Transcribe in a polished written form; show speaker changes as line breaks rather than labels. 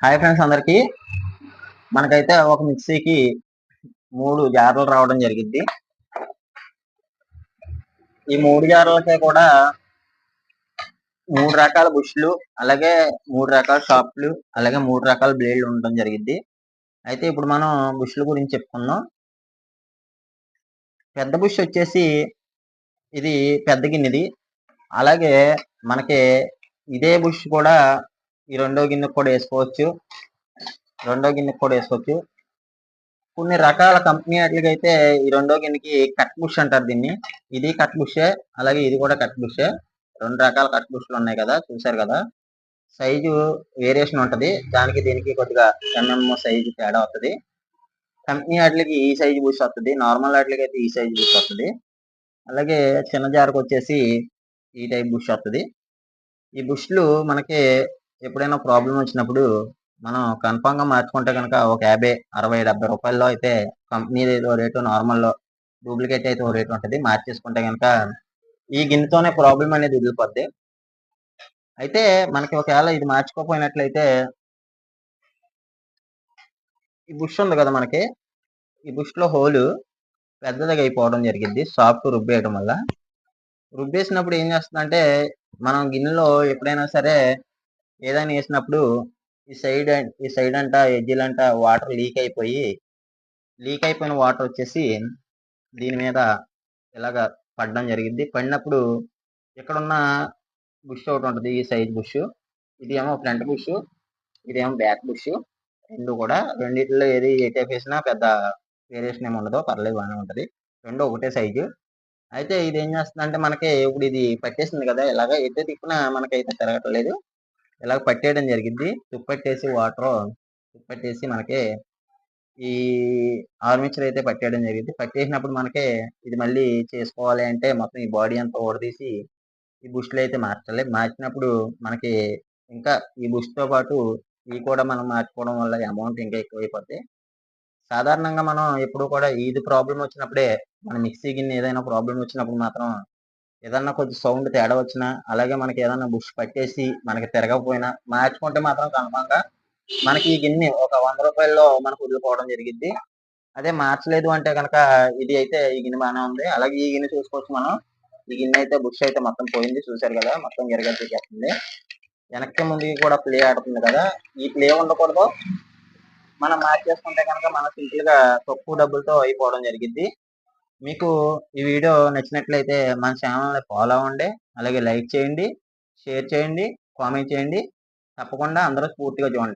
Hi friends అందరికి. మనకైతే ఒక మిక్సీకి 3 జార్లు రావడం జరిగింది. ఈ 3 జార్లకే కూడా 3 రకాల బుష్లు, అలాగే 3 రకాల షాప్లు, అలాగే 3 రకాల బ్లేడ్లు ఉండడం జరిగింది. అయితే ఇప్పుడు మనం బుష్ల గురించి చెప్పుకుందాం. పెద్ద బుష్ వచ్చేసి ఇది పెద్ద గిన్నెది. అలాగే మనకి ఇదే బుష్ కూడా ఈ రెండో గిన్నెకి కూడా వేసుకోవచ్చు. కొన్ని రకాల కంపెనీ వాటికైతే ఈ రెండో గిన్నెకి కట్ బుష్ అంటారు దీన్ని. ఇది కట్ బుషే, అలాగే ఇది కూడా కట్ బుషే. 2 రకాల కట్ బుష్లు ఉన్నాయి కదా, చూసారు కదా. సైజు వేరియేషన్ ఉంటది, దానికి దీనికి కొద్దిగా సైజు తేడా వస్తుంది. కంపెనీ వాటికి ఈ సైజు బుష్ వస్తుంది, నార్మల్ వాటికి అయితే ఈ సైజు బుష్ వస్తుంది. అలాగే చిన్న జార్కి వచ్చేసి ఈ టైప్ బుష్ వస్తుంది. ఈ బుష్లు మనకి ఎప్పుడైనా ప్రాబ్లం వచ్చినప్పుడు మనం కన్ఫామ్ గా మార్చుకుంటే కనుక ఒక 50, 60, 70 రూపాయల్లో అయితే కంపెనీ ఏదో రేటు, నార్మల్ డూప్లికేట్ అయితే ఓ రేటు ఉంటుంది. మార్చేసుకుంటే కనుక ఈ గిన్నెతోనే ప్రాబ్లం అనేది వదిలిపోద్ది. అయితే మనకి ఒకవేళ ఇది మార్చుకోపోయినట్లయితే ఈ బుష్ ఉంది కదా మనకి, ఈ బుష్ లో హోలు పెద్దదిగా అయిపోవడం జరిగింది సాఫ్ట్ రుబ్బేయడం వల్ల. రుబ్బేసినప్పుడు ఏం చేస్తుందంటే, మనం గిన్నెలో ఎప్పుడైనా సరే ఏదైనా వేసినప్పుడు ఈ సైడ్ అంట, ఎడ్జిలంట వాటర్ లీక్ అయిపోయిన వాటర్ వచ్చేసి దీని మీద ఇలాగ పడడం జరిగింది. పడినప్పుడు ఇక్కడున్న బుష్ ఒకటి ఉంటుంది, ఈ సైజ్ బుష్. ఇది ఏమో ఫ్రంట్ బుష్, ఇదేమో బ్యాక్ బుష్. రెండు కూడా రెండిట్లో ఏది ఏ టైప్ వేసినా పెద్ద వేరియేషన్ ఏమి ఉండదు, పర్లేదు, బాగానే ఉంటుంది. రెండు ఒకటే సైజు. అయితే ఇది ఏం చేస్తుందంటే, మనకి ఇప్పుడు ఇది పట్టేసింది కదా, ఇలాగ ఎటు తిప్పినా మనకైతే తిరగట్లేదు. ఇలాగ పట్టేయడం జరిగింది. తుప్పట్టేసి మనకి ఈ ఆర్మిచర్ అయితే పట్టేయడం జరిగింది. పట్టేసినప్పుడు మనకి ఇది మళ్ళీ చేసుకోవాలి అంటే మొత్తం ఈ బాడీ అంతా ఓడదీసి ఈ బుష్లు అయితే మార్చాలి. మార్చినప్పుడు మనకి ఇంకా ఈ బుష్తో పాటు ఇవి కూడా మనం మార్చుకోవడం వల్ల అమౌంట్ ఇంకా ఎక్కువైపోద్ది. సాధారణంగా మనం ఎప్పుడు కూడా ఇది ప్రాబ్లం వచ్చినప్పుడే, మన మిక్సీ గిన్నె ఏదైనా ప్రాబ్లం వచ్చినప్పుడు మాత్రం ఏదన్నా కొంచెం సౌండ్ తేడా వచ్చినా, అలాగే మనకి ఏదన్నా బుష్ పట్టేసి మనకి తిరగకపోయినా మార్చుకుంటే మాత్రం కన్ఫామ్ గా మనకి ఈ గిన్నె ఒక 100 రూపాయల్లో మనకు వదిలిపోవడం జరిగింది. అదే మార్చలేదు అంటే కనుక ఇది అయితే ఈ గిన్నె బాగానే ఉంది. అలాగే ఈ గిన్నె చూసుకోవచ్చు మనం. ఈ గిన్నె అయితే బుష్ అయితే మొత్తం పోయింది, చూసారు కదా, మొత్తం గిరగెత్తికేస్తుంది. వెనక్కి ముందుకి కూడా ప్లే ఆడుతుంది కదా. ఈ ప్లే ఉండకూడదు, మనం మార్చేసుకుంటే కనుక మన సింపుల్ గా తక్కువ డబ్బులతో అయిపోవడం జరిగింది. మీకు ఈ వీడియో నచ్చినట్లయితే మన ఛానల్ని ఫాలో అవ్వండి, అలాగే లైక్ చేయండి, షేర్ చేయండి, కామెంట్ చేయండి. తప్పకుండా అందరూ పూర్తిగా చూడండి.